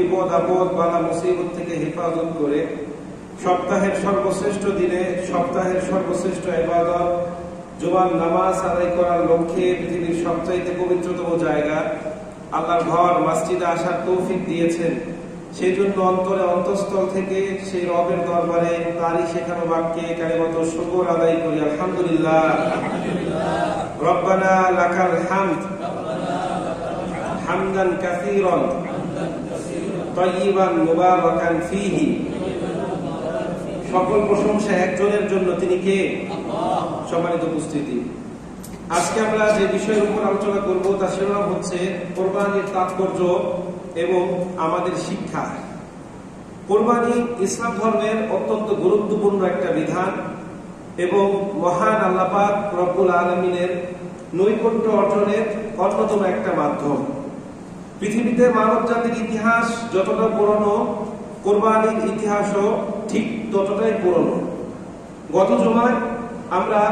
বিপদ আপদ বালা মুসিবত থেকে হেফাজত করে সপ্তাহের সর্বশ্রেষ্ঠ দিনে সপ্তাহের সর্বশ্রেষ্ঠ ইবাদত জুমার নামাজ আদায় করার লক্ষ্যে পৃথিবীর সবচাইতে পবিত্রতম জায়গা আল্লাহর ঘর মসজিদে আসার তৌফিক দিয়েছেন। সেই জন্য অন্তরে অন্তঃস্থল থেকে সেই রবের দরবারে তারই শেখানো বাক্যে কালিমাত শুকর আদায় করি, আলহামদুলিল্লাহ। রব্বানা লাকাল হামদ হামদান কাসীরান তাইয়িবান মুবারাকান ফীহি। সকল প্রশংসা একজনের জন্য, তিনি কে? সম্মানিত উপস্থিতি, আজকে আমরা যে বিষয়ের উপর আলোচনা করব তার শিরোনাম হচ্ছে কোরবানির তাৎপর্য এবং আমাদের শিক্ষা। কোরবানি ইসলাম ধর্মের অত্যন্ত গুরুত্বপূর্ণ একটা বিধান এবং মহান আল্লাহ পাক রব্বুল আলামিনের নৈকট্য অর্জনের অন্যতম একটা মাধ্যম। পৃথিবীতে মানব জাতির ইতিহাস যতটা পুরনো, কোরবানির ইতিহাসও ঠিক ততটাই পুরনো। গত জুমায় আমরা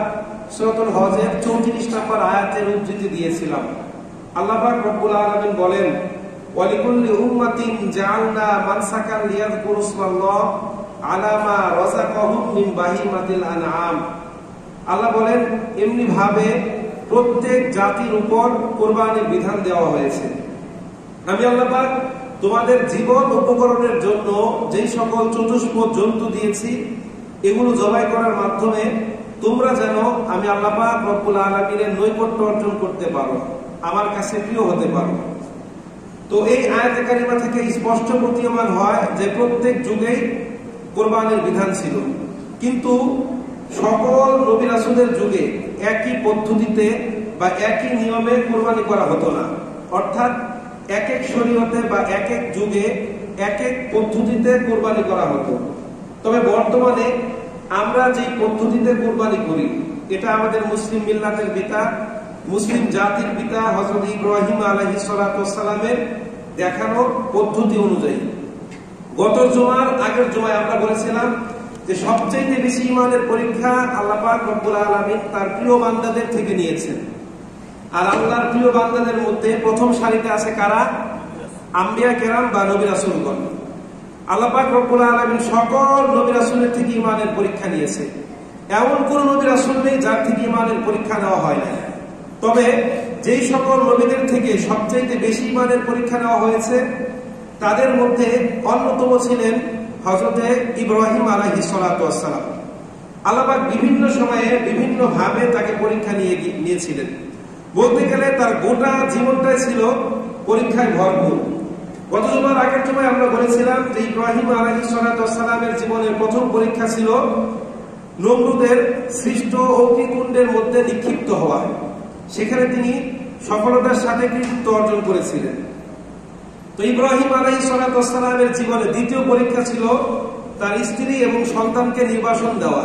সূরাতুল হজের 34 নম্বর আয়াতের উদ্ধৃতি দিয়েছিলাম। আল্লাহ পাক রব্বুল আলামিন বলেন, ওয়ালিকুল্লি উম্মাতিন জাআলনা মানসাকান লিয়াযকুরু ইসমাল্লাহ আলা মা রাযাকাহুম মিন বাহিমাতিল আনআম। আল্লাহ বলেন, এমনি ভাবে প্রত্যেক জাতির উপর কোরবানির বিধান দেওয়া হয়েছে। আমি আল্লাহ পাক তোমাদের জীবন উপকরণের জন্য যেই সকল চতুষ্পদ জন্তু দিয়েছি, এগুলো জবাই করার মাধ্যমে তোমরা যেন আমি আল্লাহ পাক রব্বুল আলামিনের নৈকট্য অর্জন করতে পারো, আমার কাছে প্রিয় হতে পারো। তো এই আয়াতে কারিমা থেকে স্পষ্ট প্রতীয়মান হয় যে প্রত্যেক যুগেই কোরবানির বিধান ছিল, কিন্তু সকল নবী রাসূলের যুগে একই পদ্ধতিতে বা একই নিয়মে কোরবানি করা হতো না। অর্থাৎ এক এক শরীয়তে বা এক এক যুগে এক এক পদ্ধতিতে কোরবানি করা হতো। তবে বর্তমানে আমরা যে পদ্ধতিতে কোরবানি করি, এটা আমাদের মুসলিম মিল্লাতের পিতা, মুসলিম জাতির পিতা হযরত ইব্রাহিম আলাইহিস সালাতু ওয়াস সালামের দেখানো পদ্ধতি অনুযায়ী। গত জুমার আগের জুমায় আমরা বলেছিলাম যে সবচেয়ে বেশি ঈমানের পরীক্ষা আল্লাহ পাক রব্বুল আলামিন তার প্রিয় বান্দাদের থেকে নিয়েছেন। আর আল্লাহর প্রিয় বান্দাদের মধ্যে প্রথম সারিতে আছে কারা? আম্বিয়া কেরাম বা নবী রাসূলগণ। আল্লাহ পাক রব্বুল আলামিন সকল নবী রাসূলের থেকে ঈমানের পরীক্ষা নিয়েছে। এমন কোন নবী রাসূল নেই যার থেকে ঈমানের পরীক্ষা নেওয়া হয় না। তবে যেই সকল নবীদের থেকে সবচেয়ে বেশি ঈমানের পরীক্ষা নেওয়া হয়েছে, তাদের মধ্যে অন্যতম ছিলেন হযরত ইব্রাহিম আলাইহিস সালাতু ওয়াস সালাম। আল্লাহ পাক বিভিন্ন সময়ে বিভিন্ন ভাবে তাকে পরীক্ষা নিয়েছিলেন। বলতে গেলে তার গোটা জীবনটাই ছিল পরীক্ষায় ভরপুর। গত জুমার আগের জুমায় আমরা বলেছিলাম যে ইব্রাহিম আলাইহিস সালাতু ওয়াস সালামের জীবনের প্রথম পরীক্ষা ছিল নমরুদের সৃষ্ট অগ্নিকুণ্ডের মধ্যে নিক্ষিপ্ত হওয়া। সেখানে তিনি সফলতার সাথে কৃতিত্ব অর্জন করেছিলেন। তো ইব্রাহিম আলাইহিস সালাতু ওয়াস সালামের জীবনে দ্বিতীয় পরীক্ষা ছিল তার স্ত্রী এবং সন্তানকে নির্বাসন দেওয়া।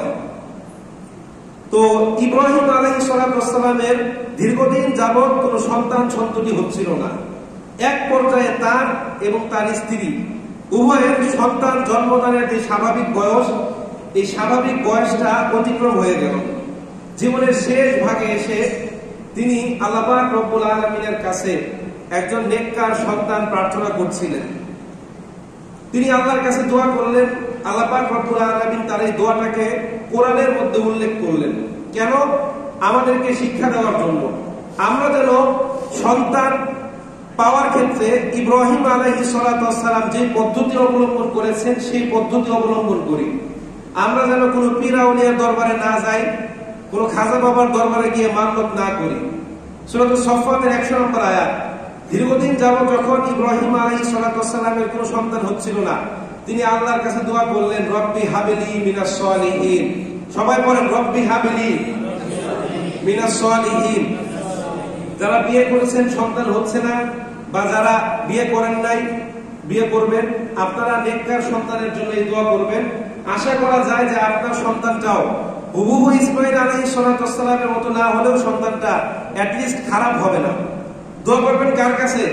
তো ইব্রাহিম আলাইহিস সালাতু ওয়াস সালামের দীর্ঘদিন যাবত কোনো সন্তান সন্ততি হচ্ছিল না। এক পর্যায়ে তার এবং তার স্ত্রী উভয়ের সন্তান জন্মদানের যে স্বাভাবিক বয়স, এই স্বাভাবিক বয়সটা অতিক্রম হয়ে গেল। জীবনের শেষ ভাগে এসে তিনি আল্লাহ পাক রব্বুল আলামিনের কাছে একজন নেককার সন্তান প্রার্থনা করছিলেন। তিনি আল্লাহর কাছে দোয়া করলেন। আল্লাহ পাক রব্বুল আলামিন তার এই দোয়াটাকে কোরআনের মধ্যে উল্লেখ করলেন। কেন? আমাদেরকে শিক্ষা দেওয়ার জন্য। আমরা যেন সন্তান পাওয়ার ক্ষেত্রে ইব্রাহিম আলাইহিস সালাতু ওয়াস সালাম যে পদ্ধতি অবলম্বন করেছেন সেই পদ্ধতি অবলম্বন করি। আমরা যেন কোনো পীর আউলিয়ার দরবারে না যাই, কোনো খাজা বাবার দরবারে গিয়ে মান্নত না করি। সূরা সফফাতের 100 নম্বর আয়াত। দীর্ঘদিন যাবত যখন ইব্রাহিম আলাইহিস সালাতু ওয়াস সালামের কোনো সন্তান হচ্ছিল না, তিনি আল্লাহর কাছে দোয়া করলেন, রব্বি হাবলি মিনাস সালিহিন। সবাই বলেন, রব্বি হাবলি মিনাস সালিহিন। যারা বিয়ে করেছেন সন্তান হচ্ছে না, বা যারা বিয়ে করেন নাই বিয়ে করবেন, আপনারা নেককার সন্তানের জন্য এই দোয়া করবেন। আশা করা যায় যে আপনার সন্তানটাও হুবহু ইসমাঈল আলাইহিস সালাতু ওয়াস সালামের মতো না হলেও সন্তানটা অ্যাট লিস্ট খারাপ হবে না। দোয়া করবেন কার কাছে?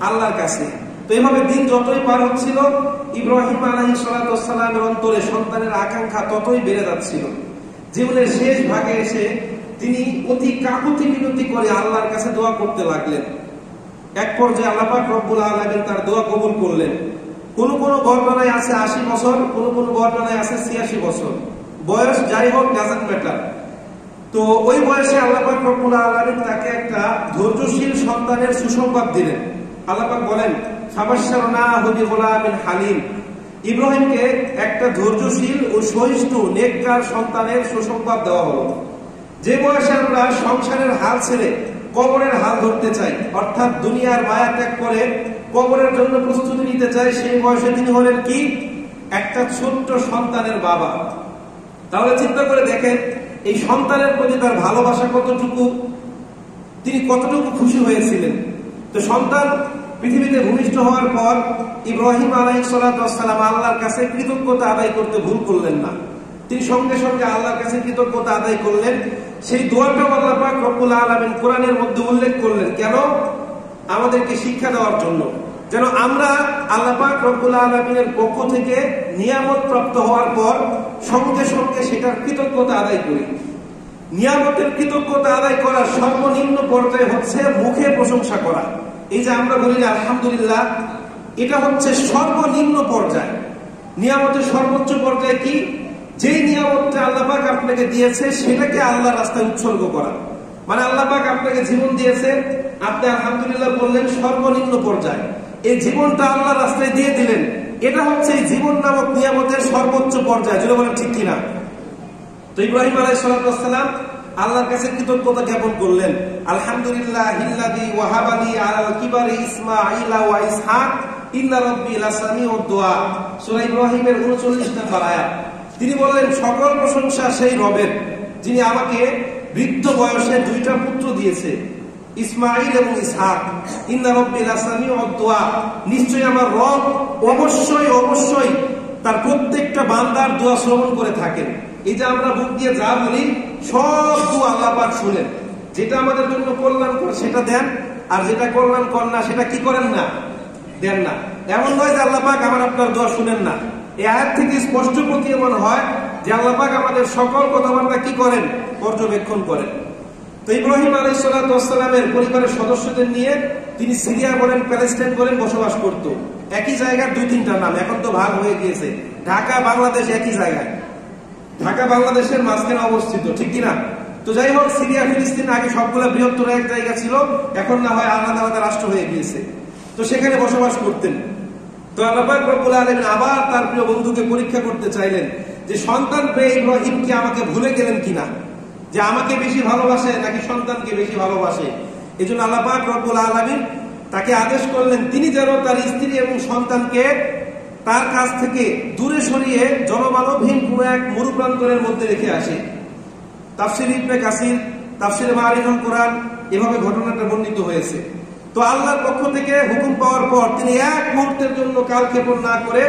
আল্লাহর কাছে। তো এইভাবে দিন যতই পার হচ্ছিল, ইব্রাহিম আলাইহিস সালাতু ওয়াস সালামের অন্তরে সন্তানের আকাঙ্ক্ষা ততই বেড়ে যাচ্ছিল। জীবনের শেষ ভাগে এসে তিনি অতি কাকুতি মিনতি করে আল্লাহর কাছে দোয়া করতে লাগলেন। এক পর্যায়ে আল্লাহ পাক রব্বুল আলামিন তার দোয়া কবুল করলেন। কোন কোন বর্ণনায় আছে 80 বছর, কোন কোন বর্ণনায় আছে 86 বছর। বয়স যাই হোক, ডাজন্ট ম্যাটার। তো ওই বয়সে আল্লাহ পাক রব্বুল আলামিন তাকে একটা ধৈর্যশীল সন্তানের সুসংবাদ দিলেন। আল্লাহ পাক বলেন, ফাবাশশারনাহু বিগুলামিন হালিম। ইব্রাহিমকে একটা ধৈর্যশীল ও সহিষ্ণু নেককার সন্তানের সুসংবাদ দেওয়া হলো। যে বয়সে আমরা সংসারের হাল ছেড়ে কবরের হাল ধরতে চাই, অর্থাৎ দুনিয়ার মায়া ত্যাগ করে কবরের জন্য প্রস্তুতি নিতে চাই, সেই বয়সে তিনি হলেন কি? একটা ছোট্ট সন্তানের বাবা। তাহলে চিন্তা করে দেখেন, এই সন্তানের প্রতি তার ভালোবাসা কতটুকু, তিনি কতটুকু খুশি হয়েছিলেন। তো সন্তান পৃথিবীতে ভূমিষ্ঠ হওয়ার পর ইব্রাহিম আলাইহিস সালাতু ওয়াস সালাম আল্লাহর কাছে কৃতজ্ঞতা আদায় করতে ভুল করলেন না। তিনি সঙ্গে সঙ্গে আল্লাহর কাছে কৃতজ্ঞতা আদায় করলেন। সেই দোয়াটা আল্লাহ পাক রব্বুল আলামিন কোরআনের মধ্যে উল্লেখ করলেন। কেন? আমাদেরকে শিক্ষা দেওয়ার জন্য, যেন আমরা আল্লাহ পাক রব্বুল আলামিনের পক্ষ থেকে নিয়ামত প্রাপ্ত হওয়ার পর সঙ্গে সঙ্গে সেটার কৃতজ্ঞতা আদায় করি। নিয়ামতের কৃতজ্ঞতা আদায় করার সর্বনিম্ন পর্যায়ে হচ্ছে মুখে প্রশংসা করা। এই যে আমরা বলি আলহামদুলিল্লাহ, এটা হচ্ছে সর্বনিম্ন পর্যায়। নিয়ামতের সর্বোচ্চ পর্যায়ে কি? যেই নিয়ামতটা আল্লাহ পাক আপনাকে দিয়েছে সেটাকে আল্লাহর রাস্তায় উৎসর্গ করা। মানে আল্লাহ পাক আপনাকে জীবন দিয়েছে, আপনি আলহামদুলিল্লাহ বললেন, সর্বনিম্ন পর্যায়। এই জীবনটা আল্লাহর রাস্তায় দিয়ে দিলেন, এটা হচ্ছে এই জীবন নামক নিয়ামতের সর্বোচ্চ পর্যায়। যদি বলেন ঠিক কিনা? তো ইব্রাহিম আলাইহিস সালাতু ওয়াস সালাম আল্লাহর কাছে কৃতজ্ঞতা জ্ঞাপন করলেন। আলহামদুলিল্লাহিল্লাযী ওয়াহাবালি আলাল কিবারি ইসমাঈলা ওয়া ইসহাক ইন্না রাব্বী লাসামিউদ দুআ। সূরা ইব্রাহিমের 39 নম্বর আয়াত। তিনি বললেন, সকল প্রশংসা সেই রবের, যিনি আমাকে বৃদ্ধ বয়সে দুইটা পুত্র দিয়েছে, ইসমাঈল এবং ইসহাক। ইন্না রাব্বী লাসামিউদ দুআ, নিশ্চয়ই আমার রব অবশ্যই অবশ্যই তার প্রত্যেকটা বান্দার দোয়া শ্রবণ করে থাকেন। এই যে আমরা বুক দিয়ে যা বলি সব দোয়া আল্লাহ পাক শুনেন। যেটা আমাদের জন্য কল্যাণকর সেটা দেন, আর যেটা কল্যাণকর না সেটা কি করেন না? দেন না। এমন নয় যে আল্লাহ পাক আমার আপনার দোয়া শুনেন না। এই আয়াত থেকে স্পষ্ট প্রতীয়মান হয় যে আল্লাহ পাক আমাদের সকল কথাবার্তা কি করেন? পর্যবেক্ষণ করেন। তো ইব্রাহিম আলাইহিস সালাতু ওয়াস সালামের পরিবারের সদস্যদের নিয়ে তিনি সিরিয়া বলেন, প্যালেস্টাইন বলেন বসবাস করত। একই জায়গার 2-3টা নাম, এখন তো ভাগ হয়ে গিয়েছে। ঢাকা বাংলাদেশ একই জায়গায়, ঢাকা বাংলাদেশের মাঝখানে অবস্থিত, ঠিক কিনা? তো যাই হোক, সিরিয়া ফিলিস্তিন আগে সবগুলো বৃহত্তর এক জায়গা ছিল, এখন না হয় আলাদা আলাদা রাষ্ট্র হয়ে গিয়েছে। তো সেখানে বসবাস করতেন। তো আল্লাহ পাক রব্বুল আলামিন আবার তার প্রিয় বন্ধুকে পরীক্ষা করতে চাইলেন যে সন্তান পেয়ে ইব্রাহিম কি আমাকে ভুলে গেলেন কিনা, যে আমাকে বেশি ভালোবাসে নাকি সন্তানকে বেশি ভালোবাসে। এই জন্য আল্লাহ পাক রব্বুল আলামিন তাকে আদেশ করলেন তিনি যেন তার স্ত্রী এবং সন্তানকে তার কাছ থেকে দূরে সরিয়ে জনমানবহীন কোন এক মরুপ্রান্তরের মধ্যে রেখে আসে। তাফসীর ইবনে কাসির, তাফসীরে মারিফুল কোরআন, এভাবে ঘটনাটা বর্ণিত হয়েছে। তো আল্লাহর পক্ষ থেকে হুকুম পাওয়ার পর তিনি এক মুহূর্তের জন্য কালক্ষেপণ না করে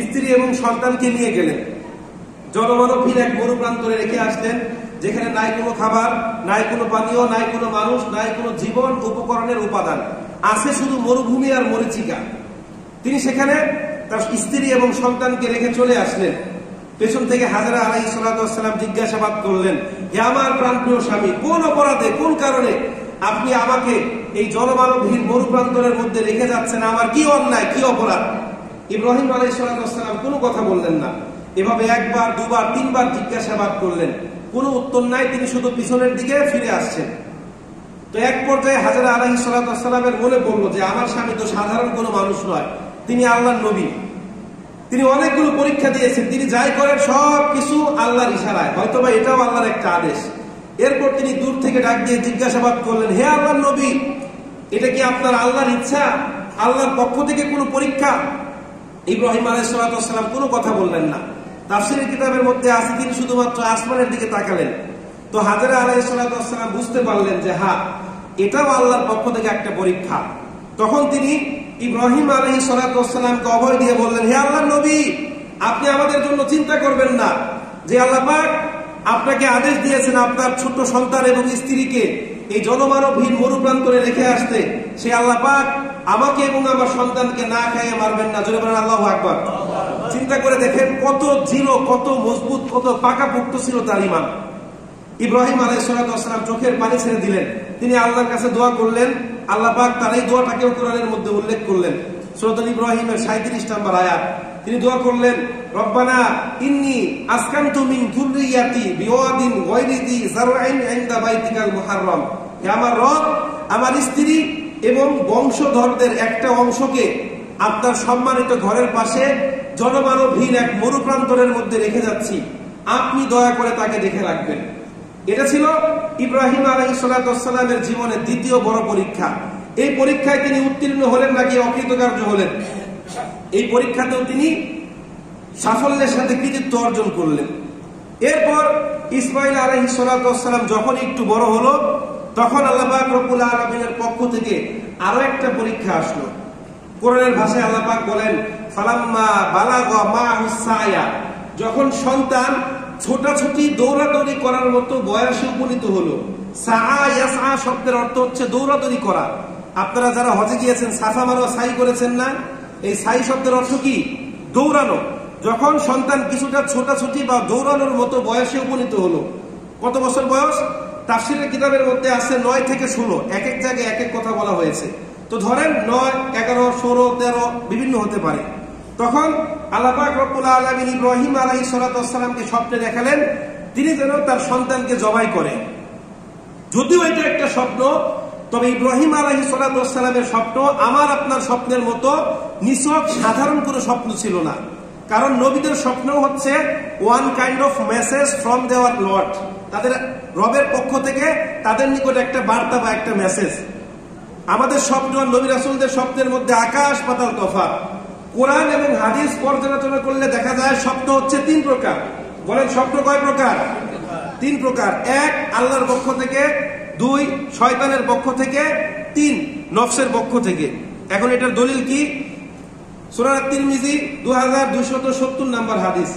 স্ত্রী এবং সন্তানকে নিয়ে গেলেন, জনমানবহীন এক মরুপ্রান্তরে রেখে আসলেন, যেখানে নাই কোনো খাবার, নাই কোনো পানীয়, নাই কোনো মানুষ, নাই কোনো জীবন উপকরণের উপাদান, আছে শুধু মরুভূমি আর মরীচিকা। তিনি সেখানে তার স্ত্রী এবং সন্তানকে রেখে চলে আসলেন। পেছন থেকে হাজরা আলাইহিস সালাতু ওয়াস সালাম জিজ্ঞাসাবাদ করলেন, হে আমার প্রাণপ্রিয় স্বামী, কোন অপরাধে, কোন কারণে আপনি আমাকে এই জনমানবহীন মরুপ্রান্তরের মধ্যে রেখে যাচ্ছেন? আমার কি অন্যায়, কি অপরাধ? ইব্রাহিম আলাইহিস সালাতু ওয়াস সালাম কোনো কথা বললেন না। এভাবে একবার, দুবার, তিনবার জিজ্ঞাসাবাদ করলেন, কোনো উত্তর নাই। তিনি শুধু পিছনের দিকে ফিরে আসছেন। তো এক পর্যায়ে হাজরা আলাইহিস সালাতু ওয়াস সালামের মনে পড়লো যে আমার স্বামী তো সাধারণ কোনো মানুষ নয়, তিনি আল্লাহর নবী। তিনি অনেকগুলো পরীক্ষা দিয়েছেন, তিনি যাই করেন সব কিছু আল্লাহর ইশারায়, হয়তোবা এটাও আল্লাহর একটা আদেশ। এরপর তিনি দূর থেকে ডাক দিয়ে জিজ্ঞাসাবাদ করলেন, হে আল্লাহর নবী, এটা কি আপনার আল্লাহর ইচ্ছা, আল্লাহর পক্ষ থেকে কোনো পরীক্ষা? ইব্রাহিম আলাইহিস সালাতু ওয়াস সালাম কোনো কথা বললেন না। তাফসীরের কিতাবের মধ্যে আছে তিনি শুধুমাত্র আসমানের দিকে তাকালেন। তো হাজরা আলাইহিস সালাতু ওয়াস সালাম বুঝতে পারলেন যে হ্যাঁ, এটাও আল্লাহর পক্ষ থেকে একটা পরীক্ষা। তখন তিনি ইব্রাহিম আলাইহিস সালাতু ওয়াস সালামকে অভয় দিয়ে বললেন, হে আল্লাহর নবী, আপনি আমাদের জন্য চিন্তা করবেন না, যে আল্লাহ পাক আপনাকে আদেশ দিয়েছেন আপনার ছোট সন্তান এবং স্ত্রীকে এই জনমানবহীন মরুপ্রান্তরে রেখে আসতে, সে আল্লাহ পাক আমাকে এবং আমার সন্তানকে না খাইয়ে মারবেন না। জোরে বলেন আল্লাহু আকবার। চিন্তা করে দেখেন কত দৃঢ়, কত মজবুত, কত পাকাপোক্ত ছিল তার ঈমান। ইব্রাহিম আলাইহিস সালাম চোখের পানি ছেড়ে দিলেন, তিনি আল্লাহর কাছে দোয়া করলেন। আল্লাহ পাক তার এই দোয়াটাকেও কোরআনের মধ্যে উল্লেখ করলেন। সূরা ইব্রাহিমের 37 নম্বর আয়াত, তিনি দোয়া করলেন, রব্বানা ইন্নী আসকানতু মিন যুররিয়াতি বিওয়াদিন গায়রি যি যারইন ইনদা বাইতিকাল মুহাররম। হে আমার রব, আমার স্ত্রী এবং বংশধরদের একটা অংশকে আপনার সম্মানিত ঘরের পাশে জনমানবহীন এক মরুপ্রান্তরের মধ্যে রেখে যাচ্ছি, আপনি দয়া করে তাকে দেখে রাখবেন। এটা ছিল ইব্রাহিম আলাইহিস সালামের জীবনের দ্বিতীয় বড় পরীক্ষা। এই পরীক্ষায় তিনি উত্তীর্ণ হলেন নাকি অকৃতকার্য হলেন? এই পরীক্ষাতেও তিনি সাফল্যের সাথে কৃতিত্ব অর্জন করলেন। এরপর ইসমাইল আলাইহিস সালাম যখন একটু বড় হলো, তখন আল্লাহ পাক রব্বুল আলামিনের পক্ষ থেকে আরো একটা পরীক্ষা আসলো। কোরআনের ভাষায় আল্লাহ পাক বলেন, ফালাম্মা বালাগা মাহুস সায়া, যখন সন্তান ছোটাছুটি দৌড়াদৌড়ি করার মতো বয়সে উপনীত হলো। সাআ ইয়াসআ শব্দের অর্থ হচ্ছে দৌড়াদৌড়ি করা। আপনারা যারা হজে গিয়েছেন সাফা মারওয়া সাই করেছেন না? এই সাই শব্দের অর্থ কি? দৌড়ানো। যখন সন্তান কিছুটা ছোটাছুটি বা দৌড়ানোর মতো বয়সে উপনীত হলো, কত বছর বয়স? তাফসীরের কিতাবের মধ্যে আছে 9 থেকে 16, এক এক জায়গায় এক এক কথা বলা হয়েছে। তো ধরেন 9, 11, 16, 13 বিভিন্ন হতে পারে। তখন আল্লাহ পাক রব্বুল আলামিন ইব্রাহিম আলাইহিস সালামকে স্বপ্নে দেখালেন তিনি যেন তার সন্তানকে জবাই করে। যদিও এটা একটা স্বপ্ন, তবে ইব্রাহিম আলাইহিস সালামের স্বপ্ন আমার আপনার স্বপ্নের মতো নিছক সাধারণ কোনো স্বপ্ন ছিল না। কারণ নবীদের স্বপ্ন হচ্ছে one kind of message from দেওয়ার লর্ড, তাদের রবের পক্ষ থেকে তাদের নিকট একটা বার্তা বা একটা মেসেজ। আমাদের স্বপ্ন আর নবী রাসূলদের স্বপ্নের মধ্যে আকাশ পাতাল তফাৎ। কোরআন এবং হাদিস পর্যালোচনা করলে দেখা যায় স্বপ্ন হচ্ছে 3 প্রকার। বলেন স্বপ্ন কয় প্রকার? 3 প্রকার। 1 আল্লাহর পক্ষ থেকে, 2 শয়তানের পক্ষ থেকে, 3 নফসের পক্ষ থেকে। এখন এটার দলিল কি? সূরা তিরমিজি 2270 নম্বর হাদিস।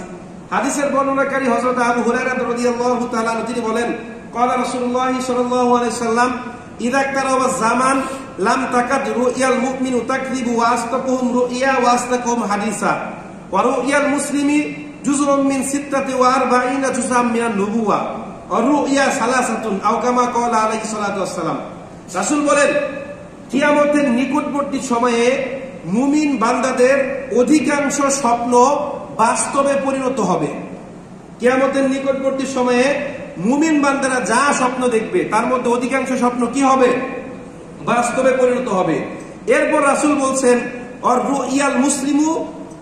হাদিসের বর্ণনাকারী হযরত আবু হুরায়রা রাদিয়াল্লাহু তাআলা আনহু তিনি বলেন, ক্বালা রাসূলুল্লাহ সাল্লাল্লাহু আলাইহি সাল্লাম ইযা কারাবা জামান লাম তাকাদ রুয়াল মুমিনু তাকযিবু ওয়া আস্তাকুহুম রুয়া ওয়া আস্তাকুহুম হাদিসা ওয়া রুয়াল মুসলিমি জুজউম মিন 46 জুজআম মিনান নুবুওয়া ওয়া রুয়া সালাসাতুন আও কামা ক্বালা আলাইহিস সালাতু ওয়াস সালাম। রাসূল বলেন, কিয়ামতের নিকটবর্তী সময়ে মুমিন বান্দাদের অধিকাংশ স্বপ্ন বাস্তবে পরিণত হবে। কিয়ামতের নিকটবর্তী সময়ে মুমিন বান্দারা যা স্বপ্ন দেখবে তার মধ্যে অধিকাংশ স্বপ্ন কি হবে? বাস্তবে পরিণত হবে। এরপর রাসূল বলছেন, আর রুয়াল মুসলিমু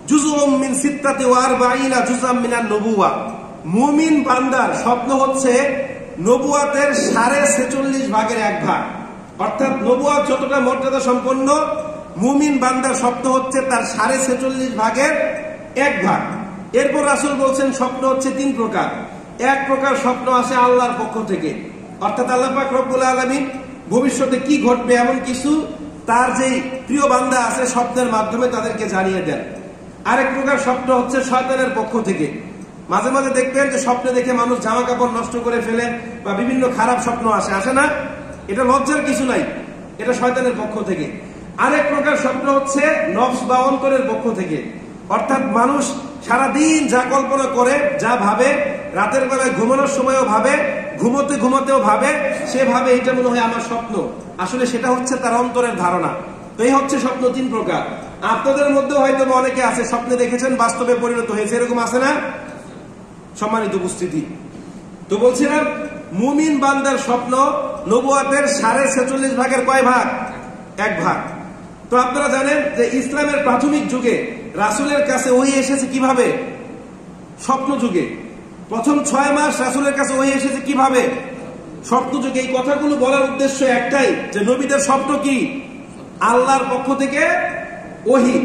জুজউম মিন 46 জুজআম মিনান নবুওয়া। মুমিন বান্দার স্বপ্ন হচ্ছে নবুয়াতের 46.5 ভাগের 1 ভাগ। অর্থাৎ নবুয়াত যতটা মর্যাদা সম্পন্ন, মুমিন বান্দার স্বপ্ন হচ্ছে তার 46.5 ভাগের 1 ভাগ। এরপর রাসূল বলছেন স্বপ্ন হচ্ছে 3 প্রকার। 1 প্রকার স্বপ্ন আসে আল্লাহর পক্ষ থেকে, অর্থাৎ আল্লাহ পাক রব্বুল আলামিন ভবিষ্যতে কি ঘটবে এমন কিছু তার যেই প্রিয় বান্দা আছে স্বপ্নের মাধ্যমে তাদেরকে জানিয়ে দেন। আরেক প্রকার স্বপ্ন হচ্ছে শয়তানের পক্ষ থেকে। মাঝে মাঝে দেখবেন যে স্বপ্নে দেখে মানুষ জামা কাপড় নষ্ট করে ফেলে বা বিভিন্ন খারাপ স্বপ্ন আসে না? এটা লজ্জার কিছু নাই, এটা শয়তানের পক্ষ থেকে। আরেক প্রকার স্বপ্ন হচ্ছে নফস বা অন্তরের পক্ষ থেকে, অর্থাৎ মানুষ সারাদিন যা কল্পনা করে, যা ভাবে, রাতের বেলায় ঘুমানোর সময়ও ভাবে, ঘুমোতেও ভাবে, সে ভাবে এটা মনে হয় আমার স্বপ্ন, আসলে সেটা হচ্ছে তার অন্তরের ধারণা। তো এই হচ্ছে স্বপ্ন 3 প্রকার। আপনাদের মধ্যে হয়তো অনেকে আছে স্বপ্নে দেখেছেন বাস্তবে পরিণত হয়েছে, এরকম আছে না? সম্মানিত উপস্থিতি, তো বলছিলাম মুমিন বান্দার স্বপ্ন নবুয়াতের 46.5 ভাগের কয় ভাগ? 1 ভাগ। তো আপনারা জানেন যে ইসলামের প্রাথমিক যুগে রাসূলের কাছে ওহী এসেছে কিভাবে? স্বপ্ন যুগে। প্রথম 6 মাস রাসূলের কাছে ওহী এসেছে কিভাবে? স্বপ্ন যুগে। এই কথাগুলো বলার উদ্দেশ্য একটাই, যে নবীদের স্বপ্ন কি? আল্লাহর পক্ষ থেকে ওহী।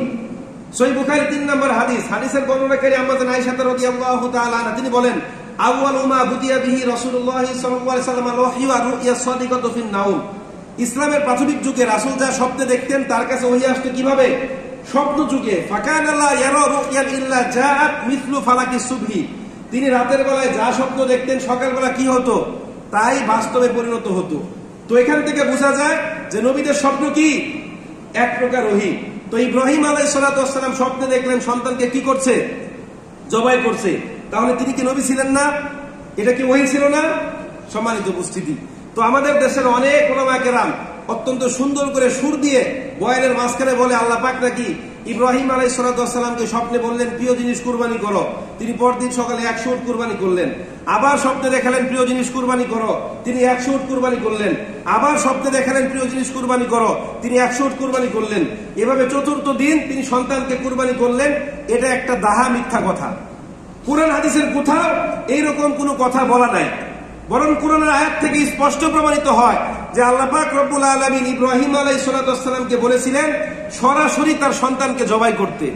সহিহ বুখারী 3 নম্বর হাদিস। হাদিসের বর্ণনাকারী আম্মা জান আয়েশা রাদিয়াল্লাহু তাআলা আনহা তিনি বলেন, আউয়ালু মা বুদিয়া বিহি রাসূলুল্লাহ সাল্লাল্লাহু আলাইহি ওয়াসাল্লাম ওয়াহয়ু আর রুইয়া সাদিকাতু ফিন নাউম। ইসলামের প্রাথমিক যুগে রাসূল যা স্বপ্নে দেখতেন তার কাছে ওহী আসতো কিভাবে? স্বপ্ন যুগে। ফাকানা লা ইয়ারা রুইয়ান ইল্লা জাআত মিথলু ফালাকি সুবহি। তিনি রাতের বেলায় যা স্বপ্ন দেখতেন সকালবেলা কি হতো? তাই বাস্তবে পরিণত হতো। তো এখান থেকে বোঝা যায় যে নবীদের স্বপ্ন কি? 1 প্রকার ওহী। তো ইব্রাহিম আলাইহিস সালাম স্বপ্নে দেখলেন সন্তানকে কি করছে? জবাই করছে। তাহলে তিনি কি নবী ছিলেন না? এটা কি ওহী ছিল না? সম্মানিত উপস্থিতি। তো আমাদের দেশের অনেক ওলামা কেরাম অত্যন্ত সুন্দর করে সুর দিয়ে বয়ানের মাঝখানে বলে আল্লাহ পাক নাকি ইব্রাহিম আলাইহিস সালামকে স্বপ্নে বললেন প্রিয় জিনিস কুরবানি করো, তিনি পরদিন সকালে 100 উট কুরবানি করলেন। আবার স্বপ্নে দেখালেন প্রিয় জিনিস কুরবানি করো, তিনি 100 উট কুরবানি করলেন। আবার স্বপ্নে দেখালেন প্রিয় জিনিস কুরবানি করো, তিনি 100 উট কুরবানি করলেন। এভাবে চতুর্থ দিন তিনি সন্তানকে কুরবানি করলেন। এটা একটা দাহা মিথ্যা কথা। কুরআন হাদিসের কোথাও এইরকম কোনো কথা বলা নাই, বরং কুরআনের আয়াত থেকে স্পষ্ট প্রমাণিত হয় যে আল্লাহ পাক রব্বুল আলামিন ইব্রাহিম আলাইহিস সালামকে বলেছিলেন সরাসরি তার সন্তানকে জবাই করতে।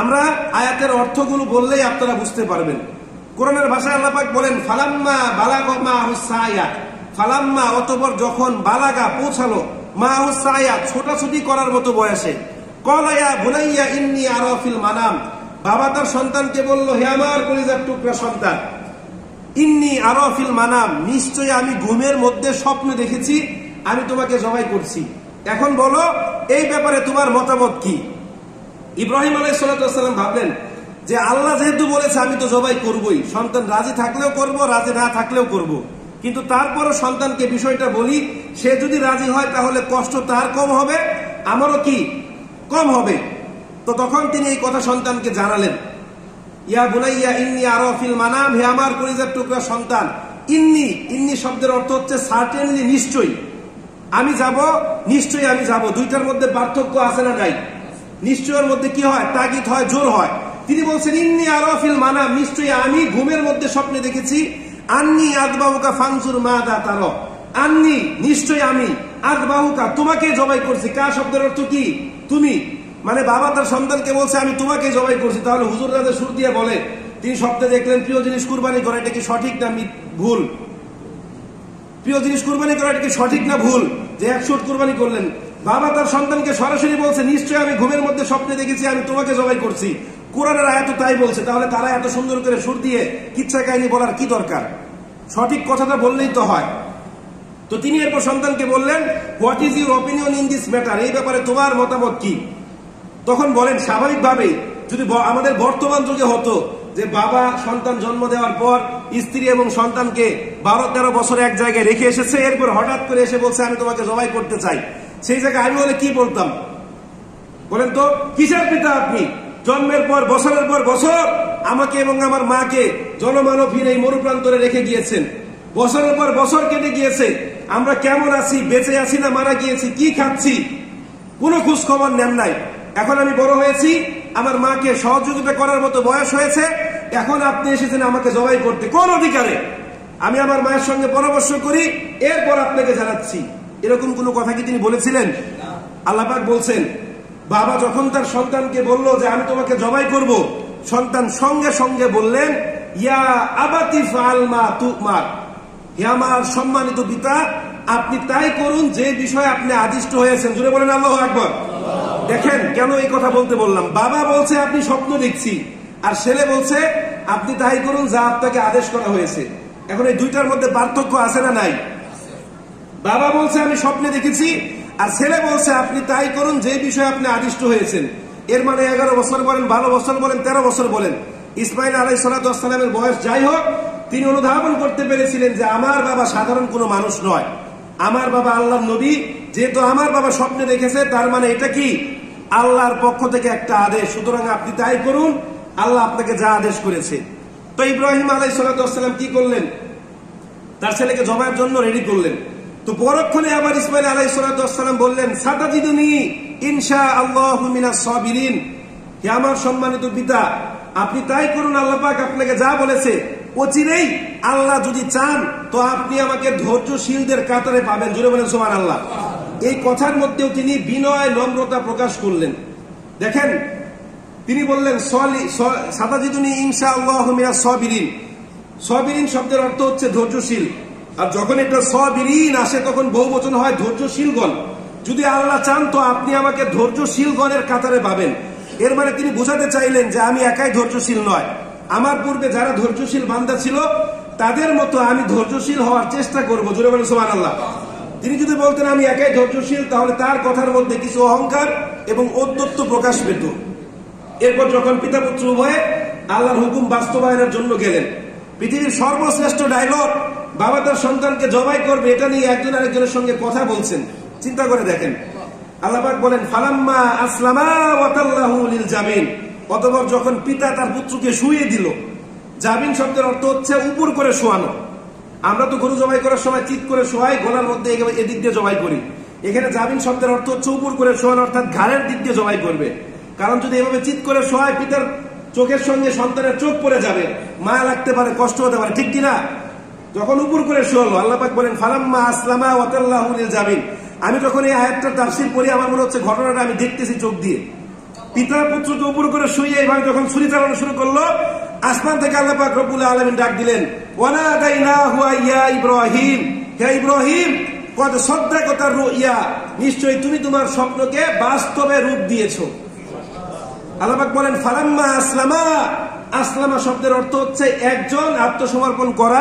আমরা আয়াতের অর্থগুলো বললেই আপনারা বুঝতে পারবেন। কোরআনের ভাষায় আল্লাহ পাক বলেন ফালাম্মা বালাগা মাহুস সায়া, ফালাম্মা অতঃপর যখন বালাগা পৌঁছালো মাহুস সায়া ছোটাছুটি করার মতো বয়সে, ক্বালা ইয়া বুনাইয়া ইন্নী আরা ফিল মানাম, বাবা তার সন্তানকে বলল হে আমার কলিজার টুকরা সন্তান, ইন্নী আরা ফিল মানাম, নিশ্চয়ই আমি ঘুমের মধ্যে স্বপ্ন দেখেছি আমি তোমাকে জবাই করছি। এখন বলো এই ব্যাপারে তোমার মতামত কি? ইব্রাহিম আলাইহিস সালাম ভাবলেন যে আল্লাহ যেহেতু বলেছে আমি তো জবাই করবই, সন্তান রাজি থাকলেও করব, রাজি না থাকলেও করব, কিন্তু তারপরও সন্তানকে বিষয়টা বলি, সে যদি রাজি হয় তাহলে কষ্ট তার কম হবে, আমারও কি কম হবে। তো তখন তিনি এই কথা সন্তানকে জানালেন, ইয়া বুনাইয়া ইন্নী আরা ফিল মানাম, হে আমার কলিজার টুকরা সন্তান, ইন্নী, ইন্নী শব্দের অর্থ হচ্ছে সার্টেনলি, নিশ্চয়ই আমি যাব, নিশ্চয়ই আমি যাব। দুইটার মধ্যে পার্থক্য আছে না নাই? নিশ্চয়ের মধ্যে কি হয়? তাগিদ হয়, জোর হয়। তিনি বলছেন ইন্নী আরা ফিল মানাম, নিশ্চয়ই আমি ঘুমের মধ্যে স্বপ্নে দেখেছি, আন্নী আদবাহুকা ফানজুর মাযা তারা, আন্নী নিশ্চয়ই আমি, আদবাহুকা তোমাকে জবাই করছি। কার শব্দের অর্থ কি? তুমি, মানে বাবা তার সন্তানকে বলছে আমি তোমাকে জবাই করছি। তাহলে হুজুর রাজা সুর দিয়ে বলে তিনি স্বপ্নে দেখলেন প্রিয় জিনিস কুরবানি করা, এটা কি সঠিক না ভুল? প্রিয় জিনিস কুরবানি করা এটা কি সঠিক না ভুল? যে 100 কুরবানি করলেন, বাবা তার সন্তানকে সরাসরি বলছে নিশ্চয়ই আমি ঘুমের মধ্যে স্বপ্নে দেখেছি আমি তোমাকে জবাই করছি। কোরআনের আয়াত তাই বলছে, তাহলে তারা এত সুন্দর করে সুর দিয়ে কিচ্ছা কাহিনী বলার কি দরকার? সঠিক কথাটা বললেই তো হয়। তো তিনি এরপর সন্তানকে বললেন what is your opinion in this matter, এই ব্যাপারে তোমার মতামত কি? তখন বলেন স্বাভাবিকভাবে যদি আমাদের বর্তমান যুগে হতো যে বাবা সন্তান জন্ম দেওয়ার পর স্ত্রী এবং সন্তানকে 12-13 বছর এক জায়গায় রেখে এসেছে, এরপর হঠাৎ করে এসে বলছে আমি তোমাকে জবাই করতে চাই, সেই জায়গায় আমি বলে কি বলতাম বলেন তো? কিসের পিতা আপনি? জন্মের পর বছরের পর বছর আমাকে এবং আমার মাকে জনমানবহীন এই মরুপ্রান্তরে রেখে গিয়েছেন, বছরের পর বছর কেটে গিয়েছে, আমরা কেমন আছি, বেঁচে আছি না মারা গিয়েছি, কি খাচ্ছি, কোনো খোঁজ খবর নেন নাই। এখন আমি বড় হয়েছি, আমার মাকে সহযোগিতা করার মতো বয়স হয়েছে, এখন আপনি এসেছেন আমাকে জবাই করতে, কোন অধিকারে? আমি আমার মায়ের সঙ্গে পরামর্শ করি, এরপর আপনাকে জানাচ্ছি। এরকম কোন কথা কি তিনি বলেছিলেন? আল্লাহ পাক বলছেন বাবা যখন তার সন্তানকে বলল যে আমি তোমাকে জবাই করব, সন্তান সঙ্গে সঙ্গে বললেন ইয়া আবাতি ফাআল মা তুমার, হে আমার সম্মানিত পিতা আপনি তাই করুন যে বিষয়ে আপনি আদিষ্ট হয়েছেন। জোরে বলেন আল্লাহু আকবার। দেখেন কেন এই কথা বলতে বললাম। বাবা বলছে আপনি স্বপ্ন দেখছি, আর ছেলে বলছে আপনি তাই করুন যা আপনাকে আদেশ করা হয়েছে। এখন এই দুইটার মধ্যে পার্থক্য আছে না নাই? বাবা বলছে আমি স্বপ্নে দেখেছি, আর ছেলে বলছে আপনি তাই করুন যে বিষয়ে আপনি আদিষ্ট হয়েছেন। এর মানে 11 বছর বলেন, 12 বছর বলেন, 13 বছর বলেন, ইসমাইল আলাইহিস সালামের বয়স যাই হোক, তিনি অনুধাবন করতে পেরেছিলেন যে আমার বাবা সাধারণ কোনো মানুষ নয়, আমার বাবা আল্লাহর নবী। যেহেতু আমার বাবা স্বপ্নে দেখেছে, তার মানে এটা কি আল্লাহর পক্ষ থেকে একটা আদেশ, সুতরাং আপনি তাই করুন, আল্লাহ আপনাকে যা আদেশ করেছে। তো ইব্রাহিম আলাইহিস সালাম কি করলেন? তার ছেলেকে জবাইয়ের জন্য রেডি করলেন। তো পরক্ষণে আবার ইসমাইল আলাইহিস সালাম বললেন সাতাজিদুনি ইনশাআল্লাহু মিনাস সাবিরিন, হে আমার সম্মানিত পিতা আপনি তাই করুন, আল্লাহ পাক আপনাকে যা বলেছে অচিরেই আল্লাহ যদি চান তো আপনি আমাকে ধৈর্যশীলদের কাতারে পাবেন। জোরে বলেন সুবহানাল্লাহ। এই কথার মধ্যেও তিনি বিনয় নম্রতা প্রকাশ করলেন। দেখেন তিনি বললেন সাতাজিদুনি ইনশাআল্লাহু মিনাস সাবিরিন, সাবিরিন শব্দের অর্থ হচ্ছে ধৈর্যশীল, আর যখন এটা সাবিরিন আসে তখন বহুবচন হয় ধৈর্যশীলগণ। যদি আল্লাহ চান তো আপনি আমাকে ধৈর্যশীলগণের কাতারে পাবেন। এর মানে তিনি বোঝাতে চাইলেন যে আমি একাই ধৈর্যশীল নয়, আমার পূর্বে যারা ধৈর্যশীল বান্দা ছিল তাদের মতো আমি ধৈর্যশীল হওয়ার চেষ্টা করবো। জোরে বলেন সুবহানাল্লাহ। তিনি যদি বলতেন আমি একাই ধৈর্যশীল, তাহলে তার কথার মধ্যে কিছু অহংকার এবং ঔদ্ধত্য প্রকাশ পেত। এরপর যখন পিতা পুত্র উভয়ে আল্লাহর হুকুম বাস্তবায়নের জন্য গেলেন, পৃথিবীর সর্বশ্রেষ্ঠ ডায়লগ বাবা তার সন্তানকে জবাই করবে, এটা নিয়ে একজন আরেকজনের সঙ্গে কথা বলছেন। চিন্তা করে দেখেন, আল্লাহ পাক বলেন ফালাম্মা আসলামা ওয়া তাল্লাহু লিল জাবিন, অতঃপর যখন পিতা তার পুত্রকে শুইয়ে দিল। জাবিন শব্দের অর্থ হচ্ছে উপর করে শোয়ানো। আমরা তো গরু জবাই করার সময় চিৎ করে শোয়াই, গলার মধ্যে এদিক দিয়ে জবাই করি। এখানে জাবিন শব্দের অর্থ হচ্ছে উপর করে শোয়ানো, অর্থাৎ ঘাড়ের দিক দিয়ে জবাই করবে। কারণ যদি এভাবে চিৎ করে শোয়ায়, পিতার চোখের সঙ্গে সন্তানের চোখ পড়ে যাবে, মায়া লাগতে পারে, কষ্ট হতে পারে, ঠিক কিনা? যখন উপর করে শোয়ালো, আল্লাহ পাক বলেন ফালাম্মা আসলামা ওয়া তাল্লাহু লিল জাবিন। আমি যখন এই আয়াতটা তাফসীর পড়ি, আমার মনে হচ্ছে ঘটনাটা আমি দেখতেছি চোখ দিয়ে। পিতা পুত্রকে উপর করে শুইয়ে এভাবে যখন ছুরি চালানো শুরু করলো, আসমান থেকে আল্লাহ পাক রব্বুল আলামিন ডাক দিলেন, ওয়ানাদাইনাহু ইয়া ইব্রাহিম, হে ইব্রাহিম কদ সাদ্দাকাতা রুইয়া, নিশ্চয়ই তুমি তোমার স্বপ্নকে বাস্তবে রূপ দিয়েছো। আল্লাহ পাক বলেন ফালাম্মা আসলামা, আসলামা শব্দের অর্থ হচ্ছে একজন আত্মসমর্পণ করা,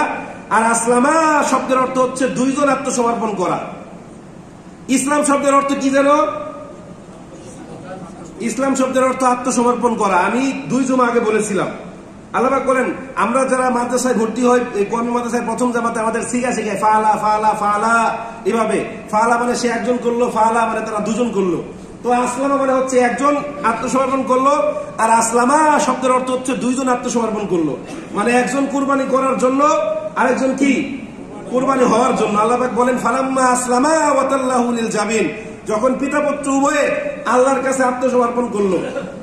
আর আসলামা শব্দের অর্থ হচ্ছে দুইজন আত্মসমর্পণ করা। ইসলাম শব্দের অর্থ কি জানো? ইসলাম শব্দের অর্থ আত্মসমর্পণ করা। আমি 2 জুমা আগে বলেছিলাম। আল্লাহ পাক বলেন আমরা যারা মাদ্রাসায় ভর্তি হই, এই কওমি মাদ্রাসায় প্রথম জামাতে আমাদের শিখায় ফালা ফালা ফালা, এভাবে ফালা মানে সে একজন করলো, ফালা মানে তারা দুজন করলো। তো আসলামা মানে হচ্ছে একজন আত্মসমর্পণ করলো, আর আসলামা শব্দের অর্থ হচ্ছে দুইজন আত্মসমর্পণ করলো, মানে একজন কুরবানি করার জন্য, আরেকজন কি কুরবানি হওয়ার জন্য। আল্লাহ পাক বলেন ফালাম্মা আসলামা ওয়া তাল্লাহু লিল জাবিন, যখন পিতা পুত্র উভয়ে আল্লাহর কাছে আত্মসমর্পণ করলো,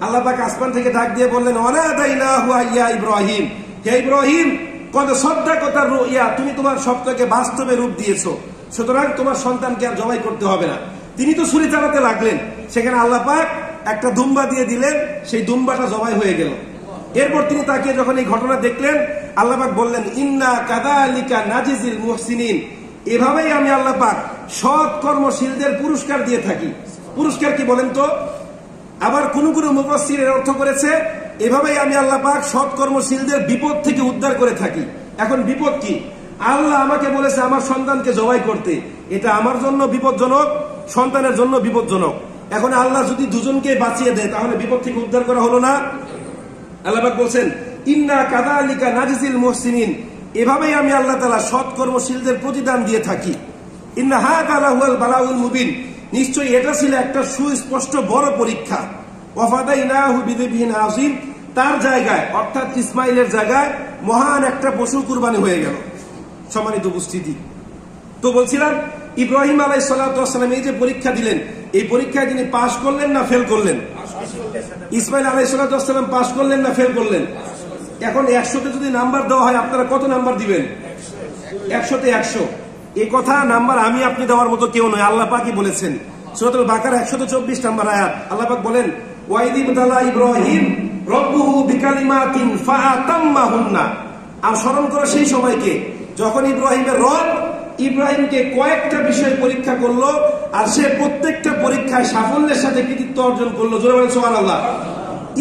আল্লাহ পাক আসমান থেকে ডাক দিয়ে বললেন ওয়ানাদাইনাহু ইয়া ইব্রাহিম, হে ইব্রাহিম কদ সাদ্দাকাতা রুইয়া, তুমি তোমার স্বপ্নকে বাস্তবে রূপ দিয়েছো, সুতরাং তোমার সন্তানকে আর জবাই করতে হবে না। তিনি তো ছুরি চালাতে লাগলেন, সেখানে আল্লাহ পাক একটা দুম্বা দিয়ে দিলেন, সেই দুম্বাটা জবাই হয়ে গেল। এরপর তিনি তাকে যখন এই ঘটনা দেখলেন, আল্লাহ পাক বললেন ইন্না কাযালিকা নাজিজিল মুহসিনিন, এভাবেই আমি আল্লাহ পাক সৎ কর্মশীলদের পুরস্কার দিয়ে থাকি। পুরস্কার কি বলেন তো? আবার কোন কোন মুফাসসির এর অর্থ করেছে এভাবেই আমি আল্লাহ পাক সৎ কর্মশীলদের বিপদ থেকে উদ্ধার করে থাকি। এখন বিপদ কি? আল্লাহ আমাকে বলেছে আমার সন্তানকে জবাই করতে, এটা আমার জন্য বিপজ্জনক, সন্তানের জন্য বিপজ্জনক। এখন আল্লাহ যদি দুজনকে বাঁচিয়ে দেয়, তাহলে বিপদ থেকে উদ্ধার করা হলো না? আল্লাহ পাক বলছেন ইন্না কাযালিকা নাজিজিল মুহসিনিন, এভাবেই আমি আল্লাহ তাআলা সৎ কর্মশীলদের প্রতিদান দিয়ে থাকি। ইন্না হাযা লাহুল বালাউল মুবিন, নিশ্চয়ই এটা ছিল একটা সুস্পষ্ট বড় পরীক্ষা। ওয়াফাদাইনাহু বিযিবহিন আযীম, তার জায়গায় অর্থাৎ ইসমাইলের জায়গায় মহান একটা পশু কুরবানি হয়ে গেল। সম্মানিত উপস্থিতি, তো বলছিলাম ইব্রাহিম আলাইহিস সালাতু ওয়াস সালাম এই যে পরীক্ষা দিলেন, এই পরীক্ষায় তিনি পাস করলেন না ফেল করলেন? ইসমাইল আলাইহিস সালাতু ওয়াস সালাম পাস করলেন না ফেল করলেন? এখন 100তে যদি নাম্বার দেওয়া হয়, আপনারা কত নাম্বার দিবেন? 100তে 100। এই কথা নাম্বার আমি আপনি দেওয়ার মতো কেউ নয়, আল্লাহ পাকই বলেছেন। সূরাতুল বাকারা 124 নম্বর আয়াত, আল্লাহ পাক বলেন ওয়াইদিব তালা ইব্রাহিম রব্বুহু বিকালিমাতিন ফাআতাম্মাহুন্না, আর স্মরণ করো সেই সময়কে যখন ইব্রাহিমের রব ইব্রাহিমকে কয়েকটা বিষয় পরীক্ষা করলো, আর সে প্রত্যেকটা পরীক্ষায় সাফল্যের সাথে কৃতিত্ব অর্জন করলো। জোরে বলেন সুবহানাল্লাহ।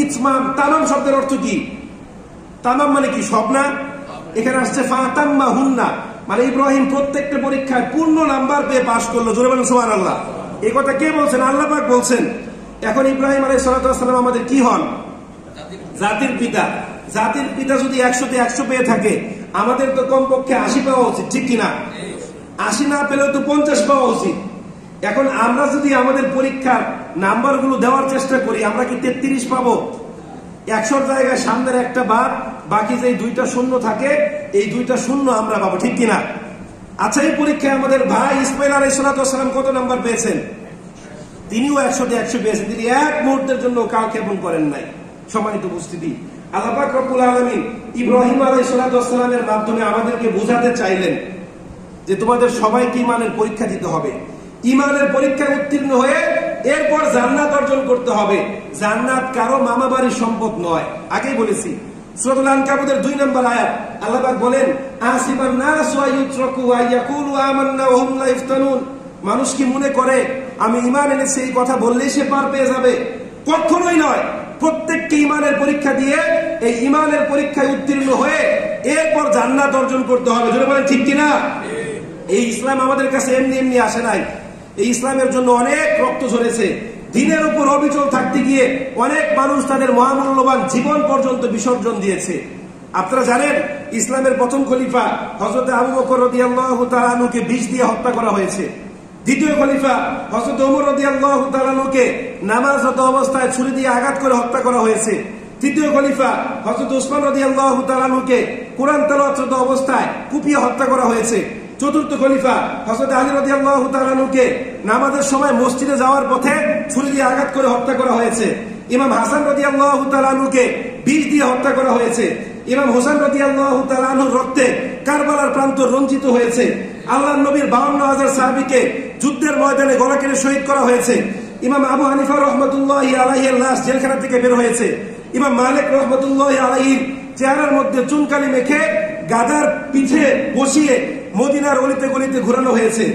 ইতমাম, তামাম শব্দের অর্থ কি? তামাম মানে কি? সব না? এখানে আসছে ফাআতাম্মাহুন্না, মানে ইব্রাহিম প্রত্যেকটা পরীক্ষায় পূর্ণ নাম্বার পেয়ে পাস করলো। জোরে বলেন সুবহানাল্লাহ। এই কথা কে বলছেন? আল্লাহ পাক বলছেন। এখন ইব্রাহিম আলাইহিস সালাতু ওয়াস সালাম আমাদের কি হন? জাতির পিতা। জাতির পিতা যদি 100তে 100 পেয়ে থাকে, আমাদের তো কমপক্ষে 80 পাওয়া উচিত, ঠিক কিনা? 80 না পেলেও তো 50 পাওয়া উচিত। এখন আমরা যদি আমাদের পরীক্ষার নাম্বারগুলো দেওয়ার চেষ্টা করি, আমরা কি 33 পাবো? 100 জায়গায় সামনের একটা বাদ, বাকি যে 2টা শূন্য থাকে, এই 2টা শূন্য আমরা পাবো, ঠিক কিনা? আচ্ছা, এই পরীক্ষায় আমাদের ভাই ইসমাইল আলাইহিস সালাতু ওয়াস সালাম কত নাম্বার পেয়েছেন? তিনিও 100তে 100 পেয়েছেন। তিনি এক মুহূর্তের জন্য কালক্ষেপণ করেন নাই। সম্মানিত উপস্থিতি, আল্লাহ পাক রব্বুল আলামিন ইব্রাহিম আলাইহিস সালাতু ওয়াস সালামের মাধ্যমে আমাদেরকে বোঝাতে চাইলেন যে তোমাদের সবাইকে ঈমানের পরীক্ষা দিতে হবে। ঈমানের পরীক্ষায় উত্তীর্ণ হয়ে এরপর জান্নাত অর্জন করতে হবে। জান্নাত কারো মামা বাড়ির সম্পদ নয়, আগেই বলেছি। সূরাতুল আনকাবুতের 2 নম্বর আয়াত, আল্লাহ পাক বলেন আসিবান নাসু আইয়ুতরাকু আইয়াকুলু আমান্না ওয়া হুম লা ইফতানুন, মানুষ কি মনে করে আমি ঈমান এনেছি এই কথা বললেই সে পার পেয়ে যাবে? কখনোই নয়। প্রত্যেককে ঈমানের পরীক্ষা দিয়ে এই ঈমানের পরীক্ষায় উত্তীর্ণ হয়ে এরপর জান্নাত অর্জন করতে হবে। জোরে বলেন ঠিক কিনা? এই ইসলাম আমাদের কাছে এমনি এমনি আসে নাই। এই ইসলামের জন্য অনেক রক্ত ঝরেছে। দিনের উপর অবিচল থাকতে গিয়ে অনেক মানুষ তাদের মহামূল্যবান জীবন পর্যন্ত বিসর্জন দিয়েছে। আপনারা জানেন ইসলামের প্রথম খলিফা হযরত আবু বকর রাদিয়াল্লাহু তাআলা আনহুকে বিষ দিয়ে হত্যা করা হয়েছে। দ্বিতীয় খলিফা হযরত ওমর রাদিয়াল্লাহু তাআলা আনহুকে নামাজরত অবস্থায় ছুরি দিয়ে আঘাত করে হত্যা করা হয়েছে। তৃতীয় খলিফা হযরত উসমান রাদিয়াল্লাহু তাআলা আনহুকে কুরআন তেলাওয়াতরত অবস্থায় কুপিয়ে হত্যা করা হয়েছে। চতুর্থ খলিফা হযরত আলী রাদিয়াল্লাহু তাআলা আনহুকে নামাজের সময় মসজিদে যাওয়ার পথে ছুরি দিয়ে আঘাত করে হত্যা করা হয়েছে। ইমাম হাসান রাদিয়াল্লাহু তাআলা আনহুকে বিষ দিয়ে হত্যা করা হয়েছে। ইমাম হোসেন রাদিয়াল্লাহু তাআলা আনহুর রক্তে কারবালার প্রান্তর রঞ্জিত হয়েছে। আল্লাহর নবীর 52,000 সাহাবীকে যুদ্ধের ময়দানে গলা কেটে শহীদ করা হয়েছে। ইমাম আবু হানিফা রাহমাতুল্লাহি আলাইহির লাশ জেলখানা থেকে বের হয়েছে। ইমাম মালিক রাহমাতুল্লাহি আলাইহির চেহারার মধ্যে চুনকালি মেখে গাদার পিঠে বসিয়ে মদিনার অলিতে গলিতে ঘোরানো হয়েছে।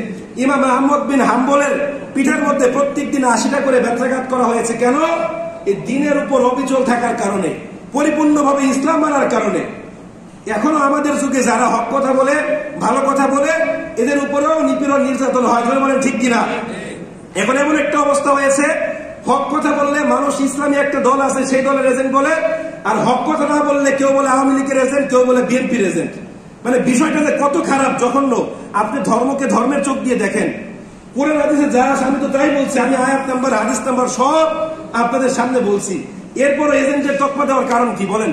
ইমাম আহমদ বিন হাম্বলের পিঠের মধ্যে প্রত্যেকদিন 80টা করে ব্যথাঘাত করা হয়েছে। কেন? এই দিনের উপর অবিচল থাকার কারণে, পরিপূর্ণভাবে ইসলাম মানার কারণে। এখনো আমাদের যুগে যারা হক কথা বলে, ভালো কথা বলে, এদের উপরেও নিপীড়ন নির্যাতন হয়। বলেন ঠিক কিনা? এখন এমন একটা অবস্থা হয়েছে, হক কথা বললে মানুষ ইসলামী একটা দল আছে সেই দলের এজেন্ট বলে, আর হক কথা না বললে কেউ বলে আওয়ামী লীগের এজেন্ট, কেউ বলে বিএনপির এজেন্ট। মানে বিষয়টা যে কত খারাপ, জঘন্য। আপনি ধর্মকে ধর্মের চোখ দিয়ে দেখেন। কোরআন হাদিসে যা আছে আমি তো তাই বলছি, আমি আয়াত নাম্বার হাদিস নাম্বার সব আপনাদের সামনে বলছি। এরপর এজেন্টের তকমা দেওয়ার কারণ কি বলেন?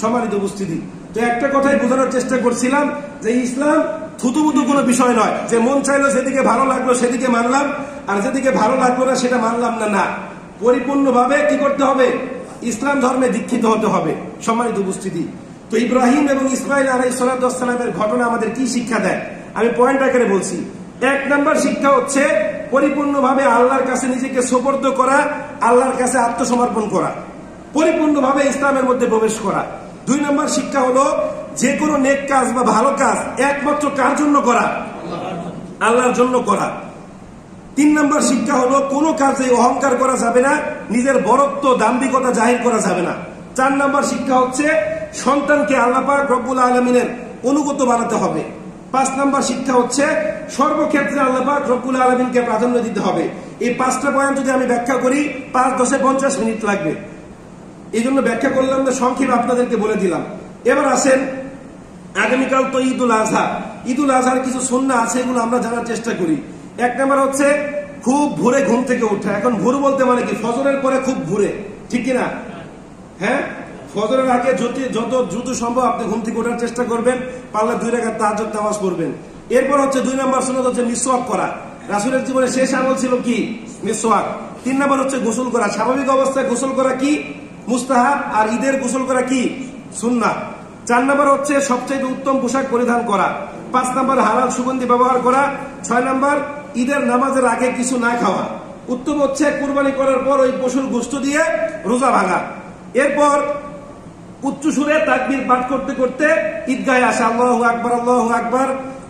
সম্মানিত উপস্থিতি, তো একটা কথাই বোঝানোর চেষ্টা করছিলাম যে ইসলাম থুতুমুতু কোনো বিষয় নয় যে মন চাইলো যেদিকে ভালো লাগলো সেদিকে মানলাম, আর যেদিকে ভালো লাগলো না সেটা মানলাম না। না, পরিপূর্ণভাবে কি করতে হবে? ইসলাম ধর্মে দীক্ষিত হতে হবে। সম্মানিত উপস্থিতি, তো ইব্রাহিম এবং ইসমাইল আলাইহিস সালামের ঘটনা আমাদের কি শিক্ষা দেয় আমি পয়েন্ট আকারে বলছি। 1 নাম্বার শিক্ষা হচ্ছে পরিপূর্ণভাবে আল্লাহর কাছে নিজেকে সোপর্দ করা, আল্লাহর কাছে আত্মসমর্পণ করা, পরিপূর্ণভাবে ইসলামের মধ্যে প্রবেশ করা। 2 নাম্বার শিক্ষা হলো যে কোনো নেক কাজ বা ভালো কাজ একমাত্র কার জন্য করা? আল্লাহর জন্য করা। 3 নাম্বার শিক্ষা হলো কোনো কাজে অহংকার করা যাবে না, নিজের বড়ত্ব দাম্ভিকতা জাহির করা যাবে না। 4 নাম্বার শিক্ষা হচ্ছে সন্তানকে আল্লাহ পাক রব্বুল আলামিনের অনুগত বানাতে হবে। 5 নাম্বার শিক্ষা হচ্ছে সর্বক্ষেত্রে আল্লাহ পাক রব্বুল আলামিনকে প্রাধান্য দিতে হবে। এই 5টা পয়েন্ট যদি আমি ব্যাখ্যা করি 5-10-50 মিনিট লাগবে, এই জন্য ব্যাখ্যা করলাম না, সংক্ষেপে আপনাদেরকে বলে দিলাম। এবার আসেন, আগামীকাল তো ঈদুল আজহা। ঈদুল আজহার কিছু সুন্নাহ আছে, এগুলো আমরা জানার চেষ্টা করি। 1 নাম্বার হচ্ছে খুব ভোরে ঘুম থেকে ওঠা। এখন ভোর বলতে মানে কি? ফজরের পরে খুব ভোরে, ঠিক কিনা? হ্যাঁ, ফজরের আগে যত দ্রুত সম্ভব আপনি ঘুম থেকে ওঠার চেষ্টা করবেন, পারলে 2 রাকাত তাহাজ্জুদ নামাজ পড়বেন। এরপর হচ্ছে 2 নাম্বার সুন্নাত হচ্ছে মিসওয়াক করা। রাসূলের জীবনে শেষ আমল ছিল কি? মিসওয়াক। 3 নাম্বার হচ্ছে গোসল করা। স্বাভাবিক অবস্থায় গোসল করা কি? মুস্তাহাব, আর ঈদের গোসল করা কি? সুন্নাহ। 4 নাম্বার হচ্ছে সবচেয়ে উত্তম পোশাক পরিধান করা। 5 নাম্বার হালাল সুগন্ধি ব্যবহার করা। 6 নাম্বার ঈদের নামাজের আগে কিছু না খাওয়া। উত্তম হচ্ছে কুরবানি করার পর ওই পশুর গোশত দিয়ে রোজা ভাঙা। এরপর উচ্চ সুরে তাকবীর পাঠ করতে করতে ঈদগাহে আসা, আল্লাহু আকবার, আল্লাহু আকবার,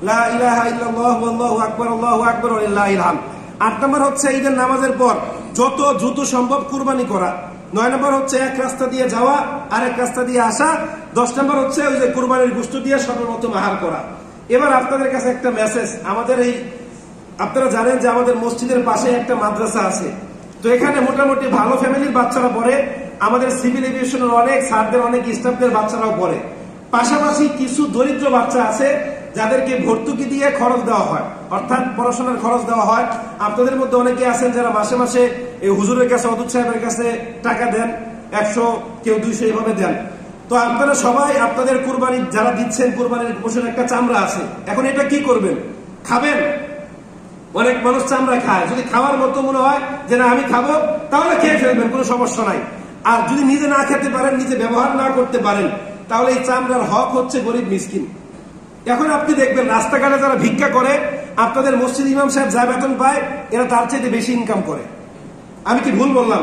লা ইলাহা ইল্লাল্লাহ, আল্লাহু আকবার, আল্লাহু আকবার, ওয়ালিল্লাহিল হামদ। 8 নাম্বার হচ্ছে ঈদের নামাজের পর যত দ্রুত সম্ভব কুরবানি করা। 9 নাম্বার হচ্ছে এক রাস্তা দিয়ে যাওয়া আর এক রাস্তা দিয়ে আসা। 10 নাম্বার হচ্ছে ওই যে কুরবানির গোশত দিয়ে সর্বপ্রথম আহার করা। এবার আপনাদের কাছে একটা মেসেজ, আমাদের এই আপনারা জানেন যে আমাদের মসজিদের পাশে একটা মাদ্রাসা আছে। তো এখানে মোটামুটি ভালো ফ্যামিলির বাচ্চারা পড়ে, আমাদের সিভিল এভিয়েশনের অনেক স্যারদের, অনেক স্টাফদের বাচ্চারাও পড়ে। পাশাপাশি কিছু দরিদ্র বাচ্চা আছে যাদেরকে ভর্তুকি দিয়ে খরচ দেওয়া হয়, অর্থাৎ পড়াশোনার খরচ দেওয়া হয়। আপনাদের মধ্যে অনেকে আছেন যারা মাসে মাসে এই হুজুরের কাছে, অদূত সাহেবের কাছে টাকা দেন, 100, কেউ 200 এভাবে দেন। তো আপনারা সবাই আপনাদের কুরবানি যারা দিচ্ছেন, কুরবানির পশুর একটা চামড়া আছে। এখন এটা কি করবেন? খাবেন? অনেক মানুষ চামড়া খায়। যদি খাওয়ার মতো মনে হয় যে না আমি খাবো, তাহলে খেয়ে ফেলবেন, কোনো সমস্যা নাই। আর যদি নিজে না খেতে পারেন, নিজে ব্যবহার না করতে পারেন, তাহলে এই চামড়ার হক হচ্ছে গরিব মিসকিন। এখন আপনি দেখবেন রাস্তাঘাটে যারা ভিক্ষা করে, আপনাদের মসজিদ ইমাম সাহেব যা বেতন পায় এরা তার চাইতে বেশি ইনকাম করে। আমি কি ভুল বললাম?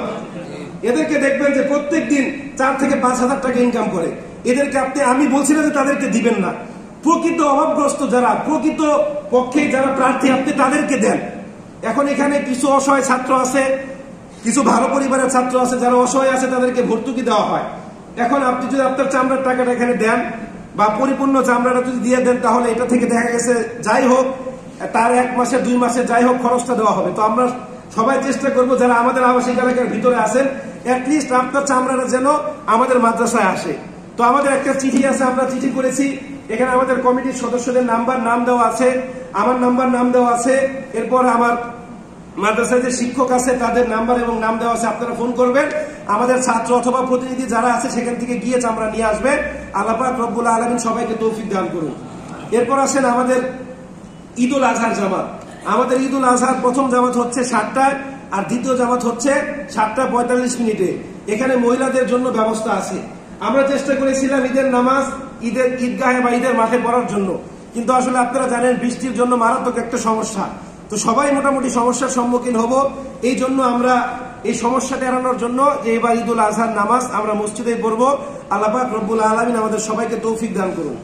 এদেরকে দেখবেন যে প্রত্যেক দিন 4 থেকে 5 হাজার টাকা ইনকাম করে। এদেরকে আমি বলছি না যে তাদেরকে দিবেন না, প্রকৃত অভাবগ্রস্ত যারা, প্রকৃত পক্ষে যারা প্রার্থী, আপনি তাদেরকে দেন। এখন এখানে কিছু অসহায় ছাত্র আছে, কিছু ভালো পরিবারের ছাত্র আছে যারা অসহায় আছে, তাদেরকে ভর্তুকি দেওয়া হয়। এখন আপনি যদি আপনার চামড়ার টাকাটা এখানে দেন বা পরিপূর্ণ চামড়াটা যদি দিয়ে দেন, তাহলে এটা থেকে দেখা গেছে যাই হোক তার 1 মাসে 2 মাসে যাই হোক খরচটা দেওয়া হবে। তো আমরা সবাই চেষ্টা করবো যারা আমাদের আবাসিক এলাকার ভিতরে আছেন, অ্যাটলিস্ট আপনার চামড়াটা যেন আমাদের মাদ্রাসায় আসে। তো আমাদের একটা চিঠি আছে, আমরা চিঠি করেছি, এখানে আমাদের কমিটির সদস্যদের নাম দেওয়া আছে, আমার নাম দেওয়া আছে, এরপর আমার মাদ্রাসায় যে শিক্ষক আছে তাদের নাম্বার এবং নাম দেওয়া আছে। আপনারা ফোন করবেন, আমাদের ছাত্র অথবা প্রতিনিধি যারা আছে সেখান থেকে গিয়ে চামড়া নিয়ে আসবে। আল্লাহ পাক রব্বুল আলামিন সবাইকে তৌফিক দান করুন। এরপর আছেন আমাদের ঈদুল আজহার জামাত। আমাদের ঈদুল আজহার প্রথম জামাত হচ্ছে 7টায়, আর দ্বিতীয় জামাত হচ্ছে 7:45 এখানে মহিলাদের জন্য ব্যবস্থা আছে। আমরা চেষ্টা করেছিলাম ঈদের নামাজ ঈদগাহে বা ঈদের মাঠে পড়ার জন্য, কিন্তু আসলে আপনারা জানেন বৃষ্টির জন্য মারাত্মক একটা সমস্যা। তো সবাই মোটামুটি সমস্যার সম্মুখীন হব, এই জন্য আমরা এই সমস্যাটা এড়ানোর জন্য যে এবার ঈদুল আজহার নামাজ আমরা মসজিদে পড়বো। আল্লাহ পাক রব্বুল আলামিন আমাদের সবাইকে তৌফিক দান করুন।